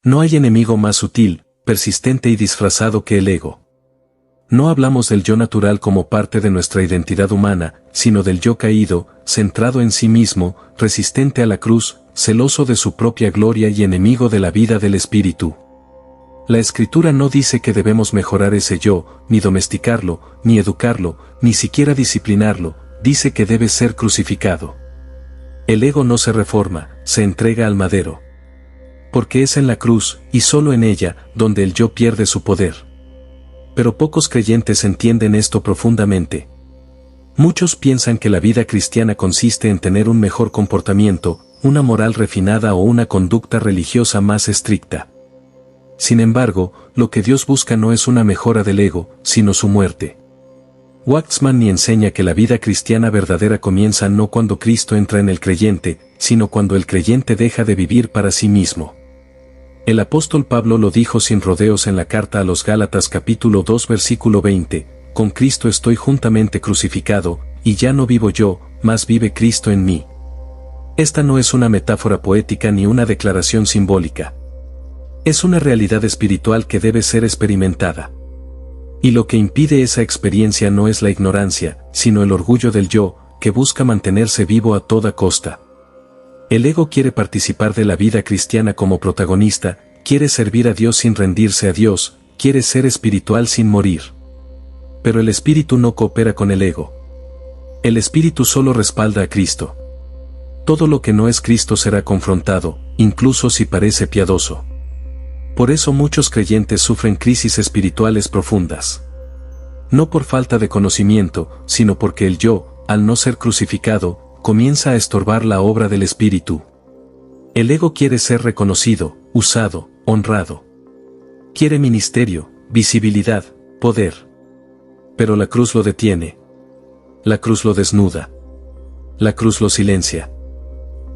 No hay enemigo más sutil, persistente y disfrazado que el ego. No hablamos del yo natural como parte de nuestra identidad humana, sino del yo caído, centrado en sí mismo, resistente a la cruz, celoso de su propia gloria y enemigo de la vida del espíritu. La Escritura no dice que debemos mejorar ese yo, ni domesticarlo, ni educarlo, ni siquiera disciplinarlo, dice que debe ser crucificado. El ego no se reforma, se entrega al madero. Porque es en la cruz, y solo en ella, donde el yo pierde su poder. Pero pocos creyentes entienden esto profundamente. Muchos piensan que la vida cristiana consiste en tener un mejor comportamiento, una moral refinada o una conducta religiosa más estricta. Sin embargo, lo que Dios busca no es una mejora del ego, sino su muerte. Waxman enseña que la vida cristiana verdadera comienza no cuando Cristo entra en el creyente, sino cuando el creyente deja de vivir para sí mismo. El apóstol Pablo lo dijo sin rodeos en la carta a los Gálatas capítulo 2 versículo 20, con Cristo estoy juntamente crucificado, y ya no vivo yo, mas vive Cristo en mí. Esta no es una metáfora poética ni una declaración simbólica. Es una realidad espiritual que debe ser experimentada. Y lo que impide esa experiencia no es la ignorancia, sino el orgullo del yo, que busca mantenerse vivo a toda costa. El ego quiere participar de la vida cristiana como protagonista, quiere servir a Dios sin rendirse a Dios, quiere ser espiritual sin morir. Pero el espíritu no coopera con el ego. El espíritu solo respalda a Cristo. Todo lo que no es Cristo será confrontado, incluso si parece piadoso. Por eso muchos creyentes sufren crisis espirituales profundas. No por falta de conocimiento, sino porque el yo, al no ser crucificado, comienza a estorbar la obra del Espíritu. El ego quiere ser reconocido, usado, honrado. Quiere ministerio, visibilidad, poder. Pero la cruz lo detiene. La cruz lo desnuda. La cruz lo silencia.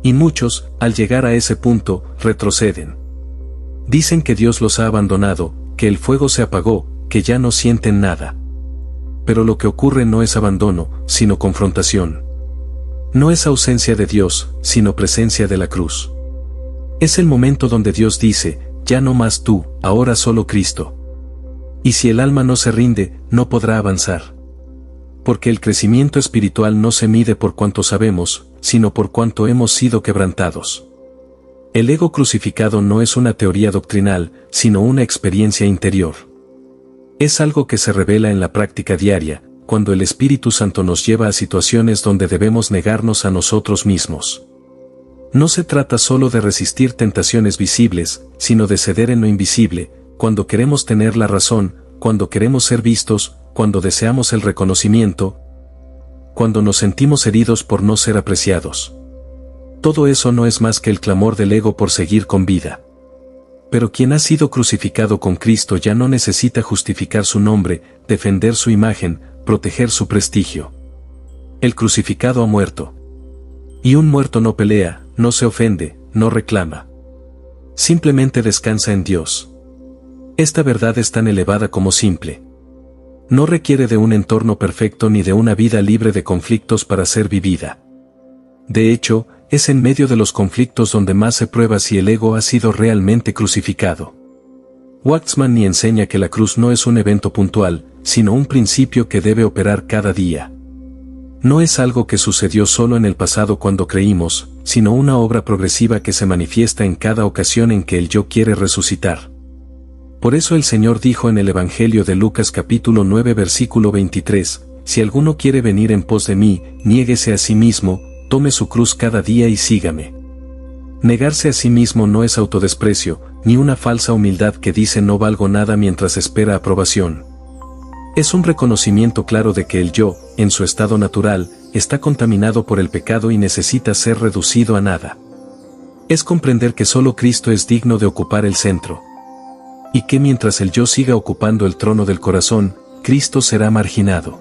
Y muchos, al llegar a ese punto, retroceden. Dicen que Dios los ha abandonado, que el fuego se apagó, que ya no sienten nada. Pero lo que ocurre no es abandono, sino confrontación. No es ausencia de Dios, sino presencia de la cruz. Es el momento donde Dios dice, ya no más tú, ahora solo Cristo. Y si el alma no se rinde, no podrá avanzar. Porque el crecimiento espiritual no se mide por cuanto sabemos, sino por cuanto hemos sido quebrantados. El ego crucificado no es una teoría doctrinal, sino una experiencia interior. Es algo que se revela en la práctica diaria, cuando el Espíritu Santo nos lleva a situaciones donde debemos negarnos a nosotros mismos. No se trata solo de resistir tentaciones visibles, sino de ceder en lo invisible, cuando queremos tener la razón, cuando queremos ser vistos, cuando deseamos el reconocimiento, cuando nos sentimos heridos por no ser apreciados. Todo eso no es más que el clamor del ego por seguir con vida. Pero quien ha sido crucificado con Cristo ya no necesita justificar su nombre, defender su imagen, proteger su prestigio. El crucificado ha muerto. Y un muerto no pelea, no se ofende, no reclama. Simplemente descansa en Dios. Esta verdad es tan elevada como simple. No requiere de un entorno perfecto ni de una vida libre de conflictos para ser vivida. De hecho, es en medio de los conflictos donde más se prueba si el ego ha sido realmente crucificado. Waxman enseña que la cruz no es un evento puntual, sino un principio que debe operar cada día. No es algo que sucedió solo en el pasado cuando creímos, sino una obra progresiva que se manifiesta en cada ocasión en que el yo quiere resucitar. Por eso el Señor dijo en el Evangelio de Lucas capítulo 9 versículo 23, si alguno quiere venir en pos de mí, niéguese a sí mismo, tome su cruz cada día y sígame. Negarse a sí mismo no es autodesprecio, ni una falsa humildad que dice no valgo nada mientras espera aprobación. Es un reconocimiento claro de que el yo, en su estado natural, está contaminado por el pecado y necesita ser reducido a nada. Es comprender que solo Cristo es digno de ocupar el centro. Y que mientras el yo siga ocupando el trono del corazón, Cristo será marginado.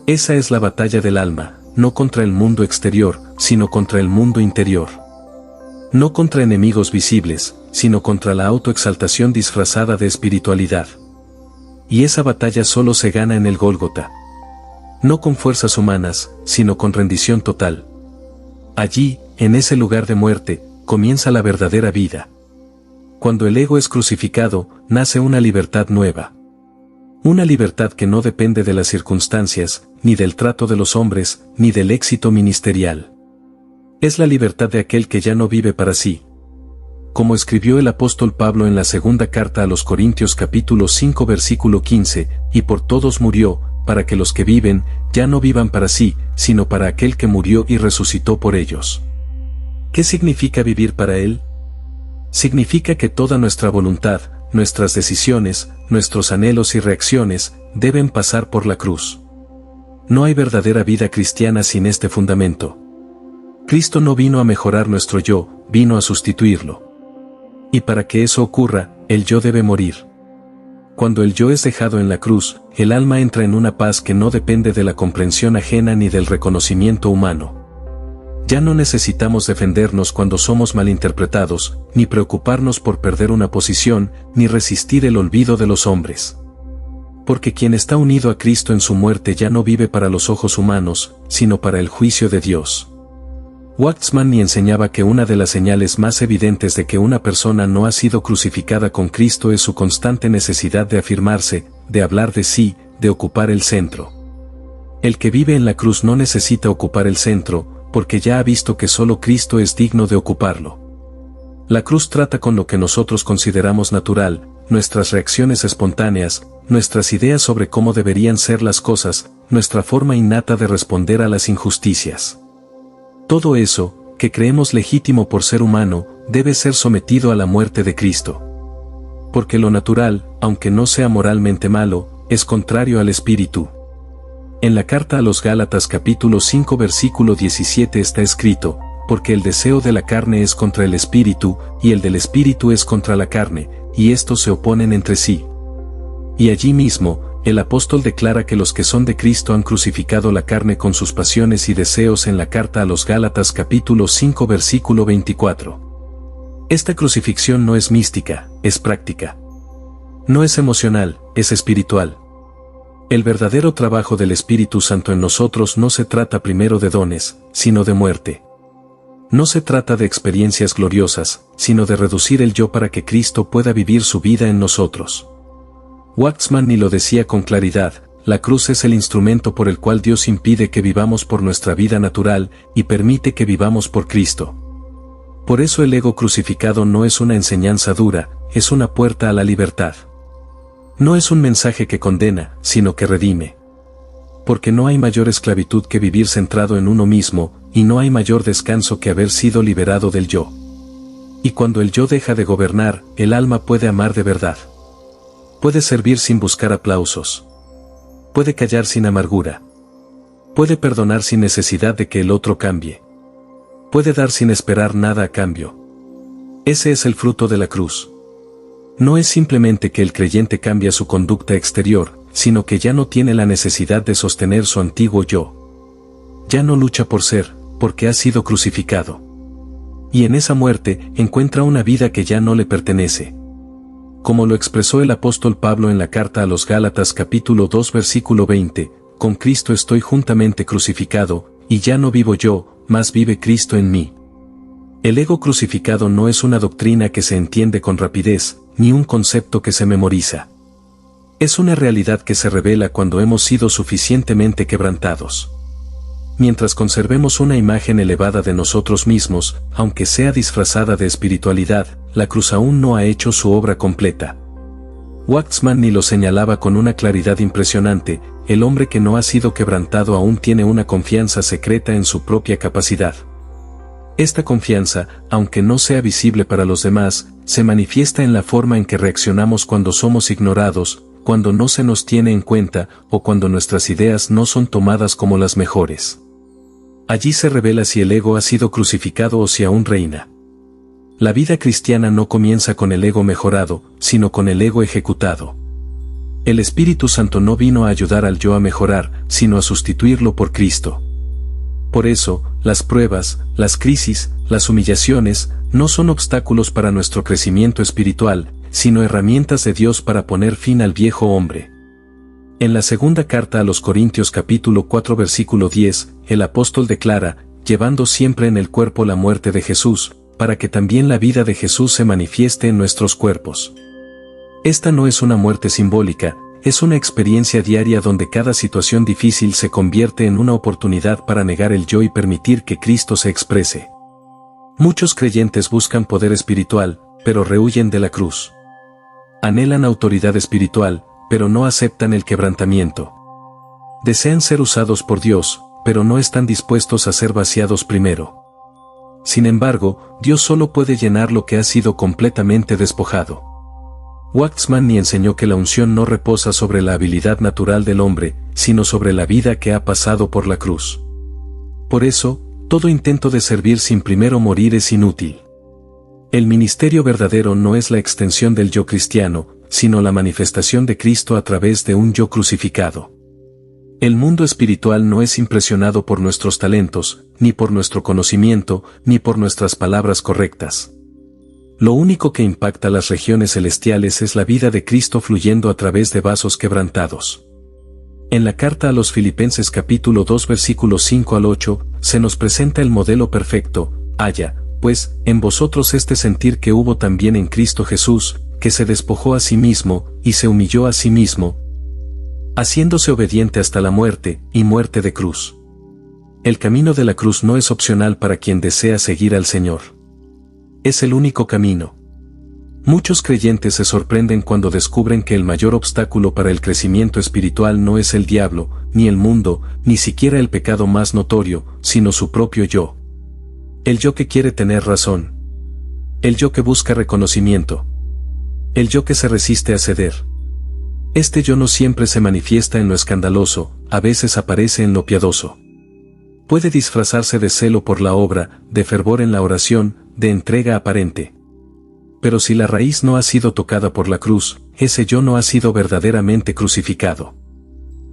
Esa es la batalla del alma, no contra el mundo exterior, sino contra el mundo interior. No contra enemigos visibles, sino contra la autoexaltación disfrazada de espiritualidad. Y esa batalla solo se gana en el Gólgota. No con fuerzas humanas, sino con rendición total. Allí, en ese lugar de muerte, comienza la verdadera vida. Cuando el ego es crucificado, nace una libertad nueva. Una libertad que no depende de las circunstancias, ni del trato de los hombres, ni del éxito ministerial. Es la libertad de aquel que ya no vive para sí. Como escribió el apóstol Pablo en la segunda carta a los Corintios capítulo 5 versículo 15, y por todos murió, para que los que viven, ya no vivan para sí, sino para aquel que murió y resucitó por ellos. ¿Qué significa vivir para él? Significa que toda nuestra voluntad, nuestras decisiones, nuestros anhelos y reacciones, deben pasar por la cruz. No hay verdadera vida cristiana sin este fundamento. Cristo no vino a mejorar nuestro yo, vino a sustituirlo. Y para que eso ocurra, el yo debe morir. Cuando el yo es dejado en la cruz, el alma entra en una paz que no depende de la comprensión ajena ni del reconocimiento humano. Ya no necesitamos defendernos cuando somos malinterpretados, ni preocuparnos por perder una posición, ni resistir el olvido de los hombres. Porque quien está unido a Cristo en su muerte ya no vive para los ojos humanos, sino para el juicio de Dios. Waxman enseñaba que una de las señales más evidentes de que una persona no ha sido crucificada con Cristo es su constante necesidad de afirmarse, de hablar de sí, de ocupar el centro. El que vive en la cruz no necesita ocupar el centro, porque ya ha visto que solo Cristo es digno de ocuparlo. La cruz trata con lo que nosotros consideramos natural, nuestras reacciones espontáneas, nuestras ideas sobre cómo deberían ser las cosas, nuestra forma innata de responder a las injusticias. Todo eso, que creemos legítimo por ser humano, debe ser sometido a la muerte de Cristo. Porque lo natural, aunque no sea moralmente malo, es contrario al espíritu. En la carta a los Gálatas capítulo 5 versículo 17 está escrito, porque el deseo de la carne es contra el espíritu, y el del espíritu es contra la carne, y estos se oponen entre sí. Y allí mismo, el apóstol declara que los que son de Cristo han crucificado la carne con sus pasiones y deseos en la carta a los Gálatas capítulo 5 versículo 24. Esta crucifixión no es mística, es práctica. No es emocional, es espiritual. El verdadero trabajo del Espíritu Santo en nosotros no se trata primero de dones, sino de muerte. No se trata de experiencias gloriosas, sino de reducir el yo para que Cristo pueda vivir su vida en nosotros. Waxman lo decía con claridad, la cruz es el instrumento por el cual Dios impide que vivamos por nuestra vida natural, y permite que vivamos por Cristo. Por eso el ego crucificado no es una enseñanza dura, es una puerta a la libertad. No es un mensaje que condena, sino que redime. Porque no hay mayor esclavitud que vivir centrado en uno mismo, y no hay mayor descanso que haber sido liberado del yo. Y cuando el yo deja de gobernar, el alma puede amar de verdad. Puede servir sin buscar aplausos. Puede callar sin amargura. Puede perdonar sin necesidad de que el otro cambie. Puede dar sin esperar nada a cambio. Ese es el fruto de la cruz. No es simplemente que el creyente cambia su conducta exterior, sino que ya no tiene la necesidad de sostener su antiguo yo. Ya no lucha por ser, porque ha sido crucificado. Y en esa muerte encuentra una vida que ya no le pertenece. Como lo expresó el apóstol Pablo en la carta a los Gálatas capítulo 2 versículo 20, con Cristo estoy juntamente crucificado, y ya no vivo yo, mas vive Cristo en mí. El ego crucificado no es una doctrina que se entiende con rapidez, ni un concepto que se memoriza. Es una realidad que se revela cuando hemos sido suficientemente quebrantados. Mientras conservemos una imagen elevada de nosotros mismos, aunque sea disfrazada de espiritualidad, la cruz aún no ha hecho su obra completa. Waxman lo señalaba con una claridad impresionante, el hombre que no ha sido quebrantado aún tiene una confianza secreta en su propia capacidad. Esta confianza, aunque no sea visible para los demás, se manifiesta en la forma en que reaccionamos cuando somos ignorados, cuando no se nos tiene en cuenta, o cuando nuestras ideas no son tomadas como las mejores. Allí se revela si el ego ha sido crucificado o si aún reina. La vida cristiana no comienza con el ego mejorado, sino con el ego ejecutado. El Espíritu Santo no vino a ayudar al yo a mejorar, sino a sustituirlo por Cristo. Por eso, las pruebas, las crisis, las humillaciones, no son obstáculos para nuestro crecimiento espiritual, sino herramientas de Dios para poner fin al viejo hombre. En la segunda carta a los Corintios capítulo 4 versículo 10, el apóstol declara, llevando siempre en el cuerpo la muerte de Jesús, para que también la vida de Jesús se manifieste en nuestros cuerpos. Esta no es una muerte simbólica, es una experiencia diaria donde cada situación difícil se convierte en una oportunidad para negar el yo y permitir que Cristo se exprese. Muchos creyentes buscan poder espiritual, pero rehuyen de la cruz. Anhelan autoridad espiritual, pero no aceptan el quebrantamiento. Desean ser usados por Dios, pero no están dispuestos a ser vaciados primero. Sin embargo, Dios solo puede llenar lo que ha sido completamente despojado. Waxman enseñó que la unción no reposa sobre la habilidad natural del hombre, sino sobre la vida que ha pasado por la cruz. Por eso, todo intento de servir sin primero morir es inútil. El ministerio verdadero no es la extensión del yo cristiano, sino la manifestación de Cristo a través de un yo crucificado. El mundo espiritual no es impresionado por nuestros talentos, ni por nuestro conocimiento, ni por nuestras palabras correctas. Lo único que impacta las regiones celestiales es la vida de Cristo fluyendo a través de vasos quebrantados. En la carta a los Filipenses capítulo 2 versículos 5 al 8, se nos presenta el modelo perfecto: haya, pues, en vosotros este sentir que hubo también en Cristo Jesús, que se despojó a sí mismo, y se humilló a sí mismo, haciéndose obediente hasta la muerte, y muerte de cruz. El camino de la cruz no es opcional para quien desea seguir al Señor. Es el único camino. Muchos creyentes se sorprenden cuando descubren que el mayor obstáculo para el crecimiento espiritual no es el diablo, ni el mundo, ni siquiera el pecado más notorio, sino su propio yo. El yo que quiere tener razón. El yo que busca reconocimiento. El yo que se resiste a ceder. Este yo no siempre se manifiesta en lo escandaloso, a veces aparece en lo piadoso. Puede disfrazarse de celo por la obra, de fervor en la oración, de entrega aparente. Pero si la raíz no ha sido tocada por la cruz, ese yo no ha sido verdaderamente crucificado.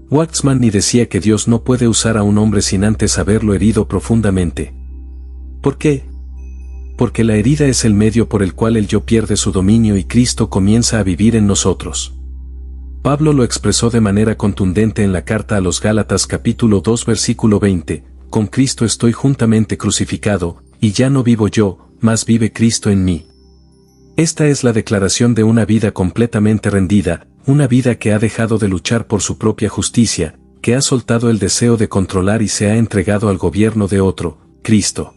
Waxman decía que Dios no puede usar a un hombre sin antes haberlo herido profundamente. ¿Por qué? Porque la herida es el medio por el cual el yo pierde su dominio y Cristo comienza a vivir en nosotros. Pablo lo expresó de manera contundente en la carta a los Gálatas capítulo 2 versículo 20, con Cristo estoy juntamente crucificado, y ya no vivo yo, mas vive Cristo en mí. Esta es la declaración de una vida completamente rendida, una vida que ha dejado de luchar por su propia justicia, que ha soltado el deseo de controlar y se ha entregado al gobierno de otro, Cristo.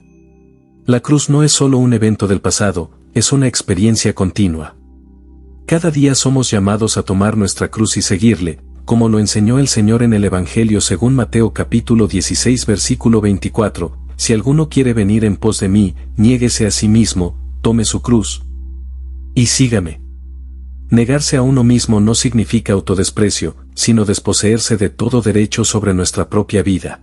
La cruz no es solo un evento del pasado, es una experiencia continua. Cada día somos llamados a tomar nuestra cruz y seguirle, como lo enseñó el Señor en el Evangelio según Mateo capítulo 16 versículo 24, si alguno quiere venir en pos de mí, niéguese a sí mismo, tome su cruz y sígame. Negarse a uno mismo no significa autodesprecio, sino desposeerse de todo derecho sobre nuestra propia vida.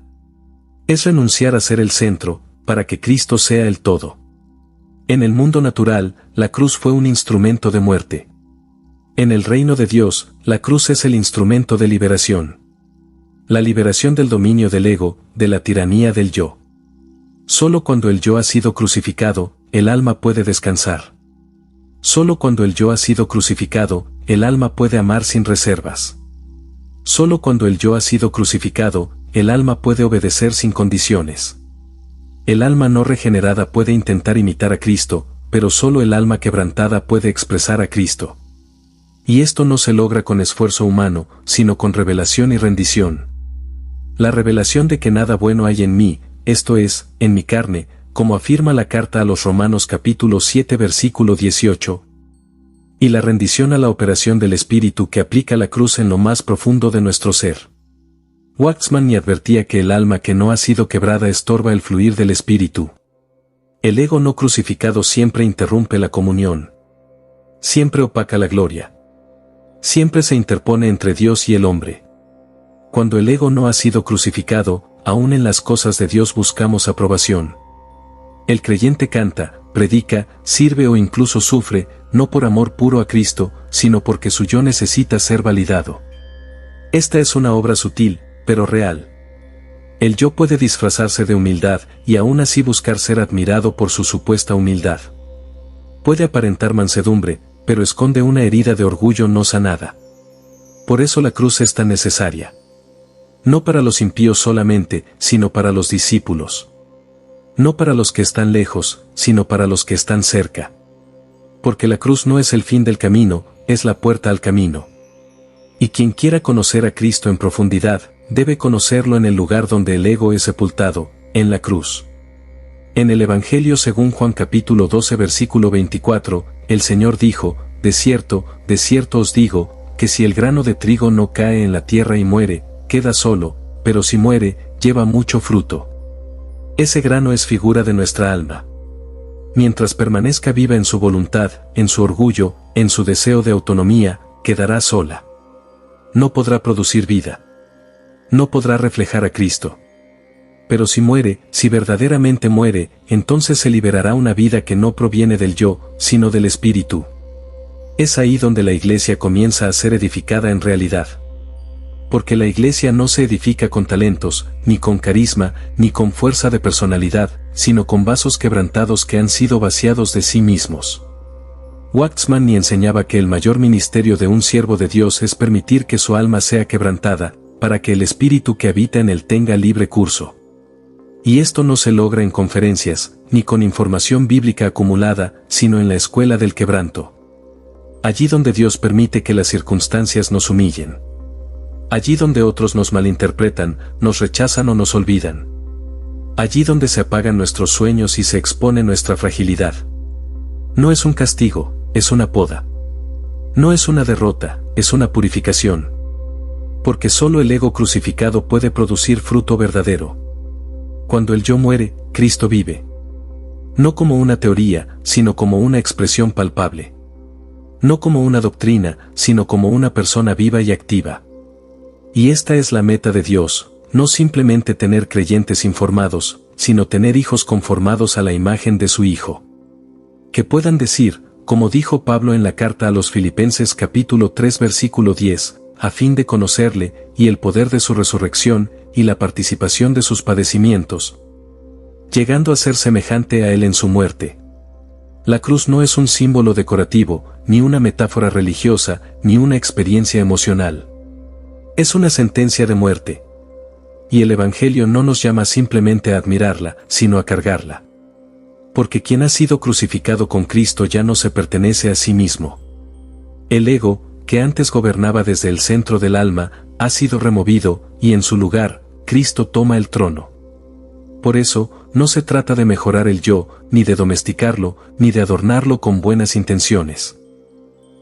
Es renunciar a ser el centro, para que Cristo sea el todo. En el mundo natural, la cruz fue un instrumento de muerte. En el reino de Dios, la cruz es el instrumento de liberación. La liberación del dominio del ego, de la tiranía del yo. Solo cuando el yo ha sido crucificado, el alma puede descansar. Solo cuando el yo ha sido crucificado, el alma puede amar sin reservas. Solo cuando el yo ha sido crucificado, el alma puede obedecer sin condiciones. El alma no regenerada puede intentar imitar a Cristo, pero solo el alma quebrantada puede expresar a Cristo. Y esto no se logra con esfuerzo humano, sino con revelación y rendición. La revelación de que nada bueno hay en mí, esto es, en mi carne, como afirma la carta a los Romanos capítulo 7 versículo 18. Y la rendición a la operación del Espíritu que aplica la cruz en lo más profundo de nuestro ser. Waxman advertía que el alma que no ha sido quebrada estorba el fluir del Espíritu. El ego no crucificado siempre interrumpe la comunión. Siempre opaca la gloria. Siempre se interpone entre Dios y el hombre. Cuando el ego no ha sido crucificado, aún en las cosas de Dios buscamos aprobación. El creyente canta, predica, sirve o incluso sufre, no por amor puro a Cristo, sino porque su yo necesita ser validado. Esta es una obra sutil, pero real. El yo puede disfrazarse de humildad, y aún así buscar ser admirado por su supuesta humildad. Puede aparentar mansedumbre, pero esconde una herida de orgullo no sanada. Por eso la cruz es tan necesaria. No para los impíos solamente, sino para los discípulos. No para los que están lejos, sino para los que están cerca. Porque la cruz no es el fin del camino, es la puerta al camino. Y quien quiera conocer a Cristo en profundidad, debe conocerlo en el lugar donde el ego es sepultado, en la cruz. En el Evangelio según Juan capítulo 12 versículo 24, el Señor dijo: de cierto os digo, que si el grano de trigo no cae en la tierra y muere, queda solo, pero si muere, lleva mucho fruto. Ese grano es figura de nuestra alma. Mientras permanezca viva en su voluntad, en su orgullo, en su deseo de autonomía, quedará sola. No podrá producir vida. No podrá reflejar a Cristo. Pero si muere, si verdaderamente muere, entonces se liberará una vida que no proviene del yo, sino del Espíritu. Es ahí donde la iglesia comienza a ser edificada en realidad. Porque la iglesia no se edifica con talentos, ni con carisma, ni con fuerza de personalidad, sino con vasos quebrantados que han sido vaciados de sí mismos. Waxman ni enseñaba que el mayor ministerio de un siervo de Dios es permitir que su alma sea quebrantada, para que el espíritu que habita en él tenga libre curso. Y esto no se logra en conferencias, ni con información bíblica acumulada, sino en la escuela del quebranto. Allí donde Dios permite que las circunstancias nos humillen. Allí donde otros nos malinterpretan, nos rechazan o nos olvidan. Allí donde se apagan nuestros sueños y se expone nuestra fragilidad. No es un castigo, es una poda. No es una derrota, es una purificación. Porque solo el ego crucificado puede producir fruto verdadero. Cuando el yo muere, Cristo vive. No como una teoría, sino como una expresión palpable. No como una doctrina, sino como una persona viva y activa. Y esta es la meta de Dios, no simplemente tener creyentes informados, sino tener hijos conformados a la imagen de su Hijo. Que puedan decir, como dijo Pablo en la carta a los Filipenses capítulo 3 versículo 10, a fin de conocerle, y el poder de su resurrección, y la participación de sus padecimientos, llegando a ser semejante a él en su muerte. La cruz no es un símbolo decorativo, ni una metáfora religiosa, ni una experiencia emocional. Es una sentencia de muerte. Y el Evangelio no nos llama simplemente a admirarla, sino a cargarla. Porque quien ha sido crucificado con Cristo ya no se pertenece a sí mismo. El ego, que antes gobernaba desde el centro del alma, ha sido removido, y en su lugar, Cristo toma el trono. Por eso, no se trata de mejorar el yo, ni de domesticarlo, ni de adornarlo con buenas intenciones.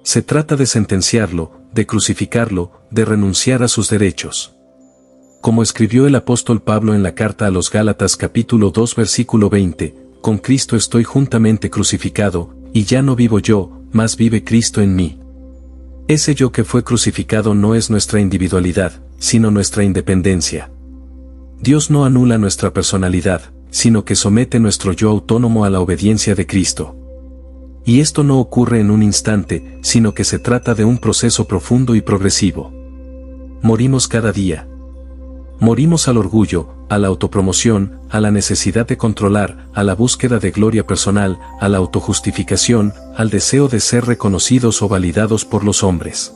Se trata de sentenciarlo, de crucificarlo, de renunciar a sus derechos. Como escribió el apóstol Pablo en la carta a los Gálatas capítulo 2 versículo 20, con Cristo estoy juntamente crucificado, y ya no vivo yo, mas vive Cristo en mí. Ese yo que fue crucificado no es nuestra individualidad, sino nuestra independencia. Dios no anula nuestra personalidad, sino que somete nuestro yo autónomo a la obediencia de Cristo. Y esto no ocurre en un instante, sino que se trata de un proceso profundo y progresivo. Morimos cada día. Morimos al orgullo, a la autopromoción, a la necesidad de controlar, a la búsqueda de gloria personal, a la autojustificación, al deseo de ser reconocidos o validados por los hombres.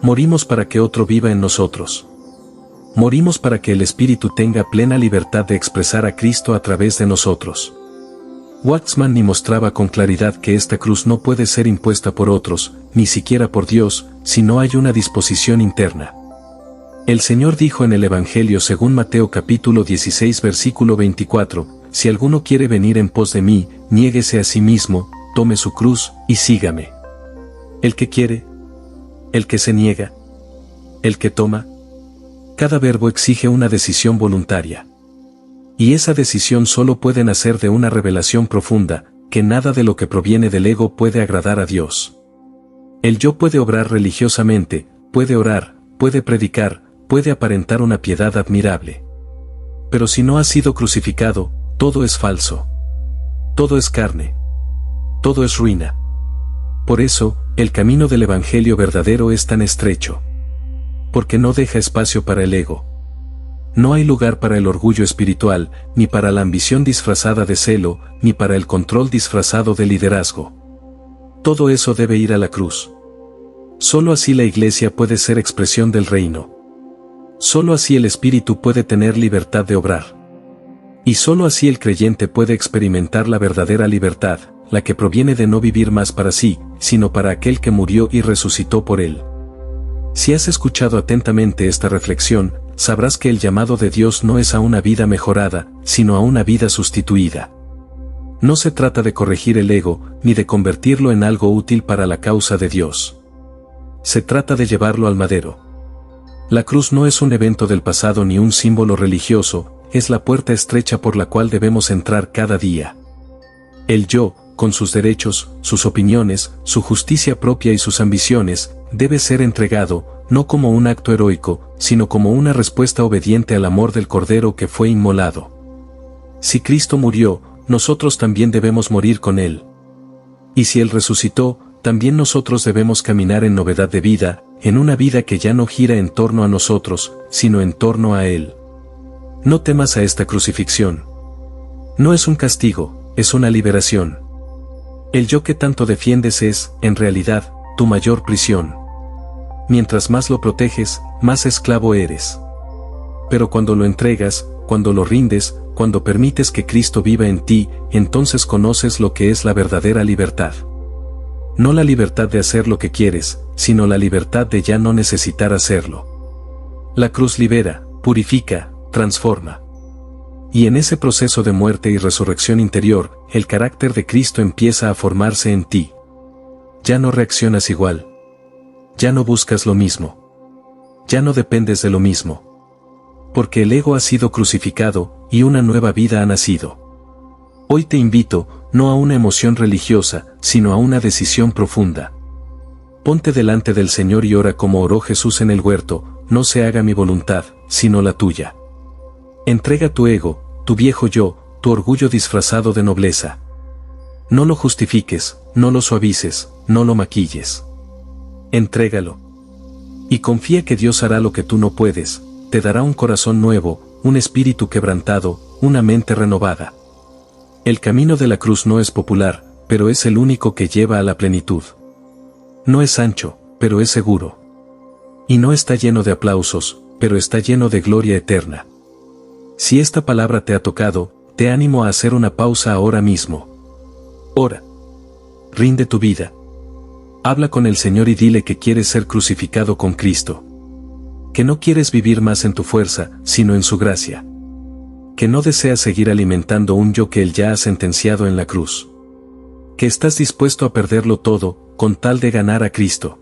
Morimos para que otro viva en nosotros. Morimos para que el Espíritu tenga plena libertad de expresar a Cristo a través de nosotros. Waxman ni mostraba con claridad que esta cruz no puede ser impuesta por otros, ni siquiera por Dios, si no hay una disposición interna. El Señor dijo en el Evangelio según Mateo capítulo 16 versículo 24, si alguno quiere venir en pos de mí, niéguese a sí mismo, tome su cruz, y sígame. El que quiere, el que se niega, el que toma. Cada verbo exige una decisión voluntaria. Y esa decisión solo puede nacer de una revelación profunda, que nada de lo que proviene del ego puede agradar a Dios. El yo puede obrar religiosamente, puede orar, puede predicar, puede aparentar una piedad admirable. Pero si no ha sido crucificado, todo es falso. Todo es carne. Todo es ruina. Por eso, el camino del Evangelio verdadero es tan estrecho. Porque no deja espacio para el ego. No hay lugar para el orgullo espiritual, ni para la ambición disfrazada de celo, ni para el control disfrazado de liderazgo. Todo eso debe ir a la cruz. Solo así la iglesia puede ser expresión del reino. Solo así el Espíritu puede tener libertad de obrar. Y sólo así el creyente puede experimentar la verdadera libertad, la que proviene de no vivir más para sí, sino para aquel que murió y resucitó por él. Si has escuchado atentamente esta reflexión, sabrás que el llamado de Dios no es a una vida mejorada, sino a una vida sustituida. No se trata de corregir el ego, ni de convertirlo en algo útil para la causa de Dios. Se trata de llevarlo al madero. La cruz no es un evento del pasado ni un símbolo religioso, es la puerta estrecha por la cual debemos entrar cada día. El yo, con sus derechos, sus opiniones, su justicia propia y sus ambiciones, debe ser entregado, no como un acto heroico, sino como una respuesta obediente al amor del Cordero que fue inmolado. Si Cristo murió, nosotros también debemos morir con Él. Y si Él resucitó, también nosotros debemos caminar en novedad de vida, en una vida que ya no gira en torno a nosotros, sino en torno a Él. No temas a esta crucifixión. No es un castigo, es una liberación. El yo que tanto defiendes es, en realidad, tu mayor prisión. Mientras más lo proteges, más esclavo eres. Pero cuando lo entregas, cuando lo rindes, cuando permites que Cristo viva en ti, entonces conoces lo que es la verdadera libertad. No la libertad de hacer lo que quieres, sino la libertad de ya no necesitar hacerlo. La cruz libera, purifica, transforma. Y en ese proceso de muerte y resurrección interior, el carácter de Cristo empieza a formarse en ti. Ya no reaccionas igual. Ya no buscas lo mismo. Ya no dependes de lo mismo. Porque el ego ha sido crucificado, y una nueva vida ha nacido. Hoy te invito, no a una emoción religiosa, sino a una decisión profunda. Ponte delante del Señor y ora como oró Jesús en el huerto: no se haga mi voluntad, sino la tuya. Entrega tu ego, tu viejo yo, tu orgullo disfrazado de nobleza. No lo justifiques, no lo suavices, no lo maquilles. Entrégalo. Y confía que Dios hará lo que tú no puedes, te dará un corazón nuevo, un espíritu quebrantado, una mente renovada. El camino de la cruz no es popular, pero es el único que lleva a la plenitud. No es ancho, pero es seguro. Y no está lleno de aplausos, pero está lleno de gloria eterna. Si esta palabra te ha tocado, te animo a hacer una pausa ahora mismo. Ora. Rinde tu vida. Habla con el Señor y dile que quieres ser crucificado con Cristo. Que no quieres vivir más en tu fuerza, sino en su gracia. Que no deseas seguir alimentando un yo que Él ya ha sentenciado en la cruz. Que estás dispuesto a perderlo todo, con tal de ganar a Cristo.